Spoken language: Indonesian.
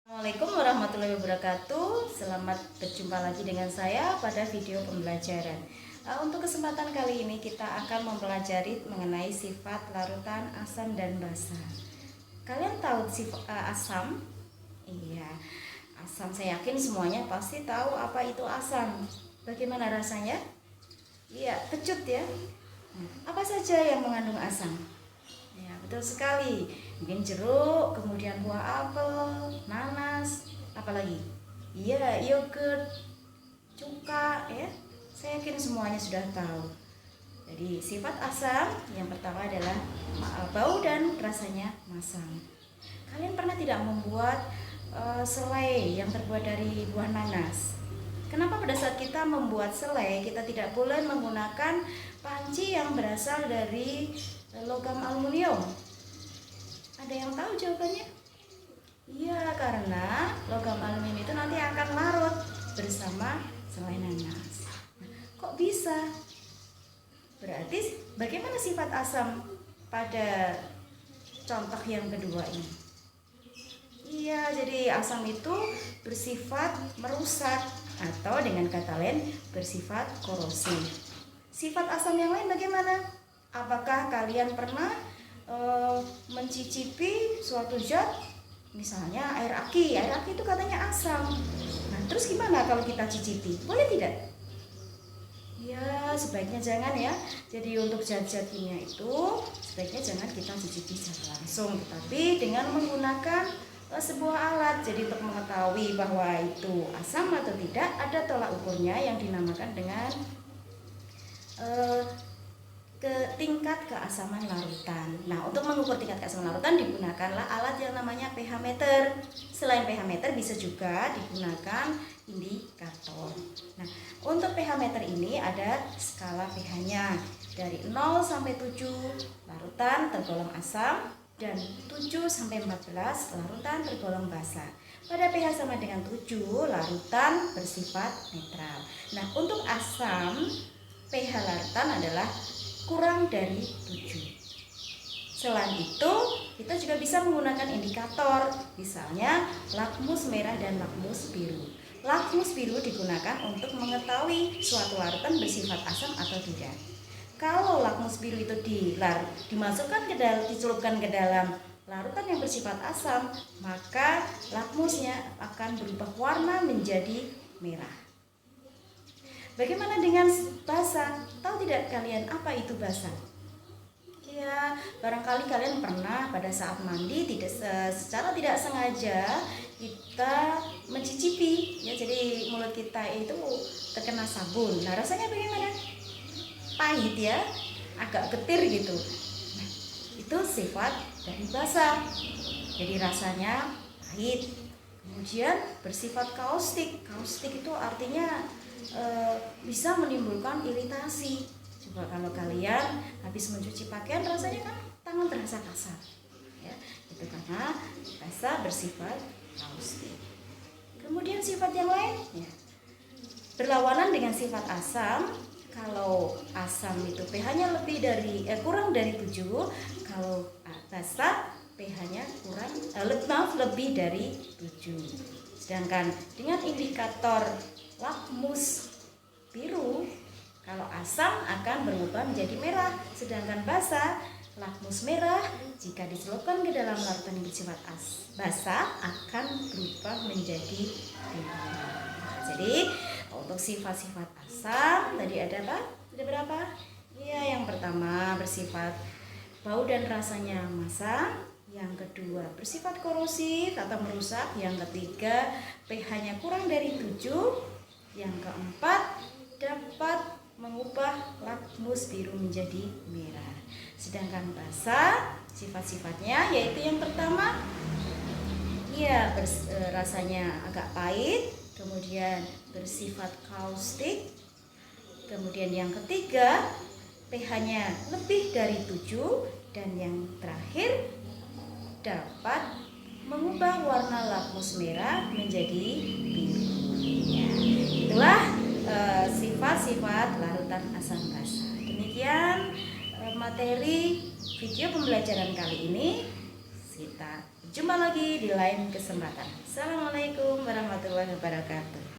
Assalamualaikum warahmatullahi wabarakatuh. Selamat berjumpa lagi dengan saya pada video pembelajaran. Untuk kesempatan kali ini kita akan mempelajari mengenai sifat larutan, asam dan basa. Kalian tahu sifat asam? Iya, asam saya yakin semuanya pasti tahu apa itu asam. Bagaimana rasanya? Iya, kecut ya. Apa saja yang mengandung asam? Ya, betul sekali. Mungkin jeruk, kemudian buah apel, nanas, apalagi? Iya, yogurt, cuka, ya. Saya yakin semuanya sudah tahu. Jadi sifat asam yang pertama adalah bau dan rasanya masam. Kalian pernah tidak membuat selai yang terbuat dari buah nanas? Kenapa pada saat kita membuat selai kita tidak boleh menggunakan panci yang berasal dari logam aluminium? Ada yang tahu jawabannya? Iya, karena logam aluminium itu nanti akan larut bersama selai nanas. Kok bisa? Berarti bagaimana sifat asam pada contoh yang kedua ini? Iya, jadi asam itu bersifat merusak atau dengan kata lain bersifat korosi. Sifat asam yang lain bagaimana? Apakah kalian pernah mencicipi suatu zat, misalnya air aki itu katanya asam. Nah, terus gimana kalau kita cicipi? Boleh tidak? Ya, sebaiknya jangan ya. Jadi untuk zat-zat kimia itu sebaiknya jangan kita cicipi secara langsung, tetapi dengan menggunakan sebuah alat. Jadi untuk mengetahui bahwa itu asam atau tidak, ada tolak ukurnya yang dinamakan dengan tingkat keasaman larutan. Nah, untuk mengukur tingkat keasaman larutan digunakanlah alat yang namanya pH meter. Selain pH meter bisa juga digunakan indikator. Nah, untuk pH meter ini ada skala pH-nya dari 0 sampai 7 larutan tergolong asam dan 7 sampai 14 larutan tergolong basa. Pada pH sama dengan 7 larutan bersifat netral. Nah, untuk asam pH larutan adalah kurang dari 7. Selain itu, kita juga bisa menggunakan indikator, misalnya lakmus merah dan lakmus biru. Lakmus biru digunakan untuk mengetahui suatu larutan bersifat asam atau tidak. Kalau lakmus biru itu dicelupkan ke dalam larutan yang bersifat asam, maka lakmusnya akan berubah warna menjadi merah. Bagaimana dengan basa? Tahu tidak kalian apa itu basa? Ya, barangkali kalian pernah pada saat mandi secara tidak sengaja kita mencicipi, ya, jadi mulut kita itu terkena sabun. Nah, rasanya bagaimana? Pahit ya, agak getir gitu. Nah, itu sifat dari basa. Jadi rasanya pahit. Kemudian bersifat kaustik. Kaustik itu artinya bisa menimbulkan iritasi. Coba kalau kalian habis mencuci pakaian rasanya kan tangan terasa kasar, ya, itu karena basa bersifat kaustik. Kemudian sifat yang lain, ya, berlawanan dengan sifat asam. Kalau asam itu pH-nya kurang dari 7, kalau basa pH-nya lebih dari 7. Sedangkan dengan indikator lakmus biru, kalau asam akan berubah menjadi merah, sedangkan basa lakmus merah jika dicelupkan ke dalam larutan yang bersifat basa akan berubah menjadi biru. Jadi untuk sifat-sifat asam tadi ada apa? Ada berapa? Ya, yang pertama bersifat bau dan rasanya masam. Yang kedua bersifat korosif atau merusak. Yang ketiga pH-nya kurang dari 7. Yang keempat dapat mengubah lakmus biru menjadi merah. Sedangkan basa sifat-sifatnya yaitu yang pertama, ya, rasanya agak pahit, kemudian bersifat kaustik, kemudian yang ketiga pH-nya lebih dari 7, dan yang terakhir dapat mengubah warna lakmus merah menjadi biru. Ya, itulah sifat-sifat larutan asam basa. Demikian materi video pembelajaran kali ini. Kita jumpa lagi di lain kesempatan. Assalamualaikum warahmatullahi wabarakatuh.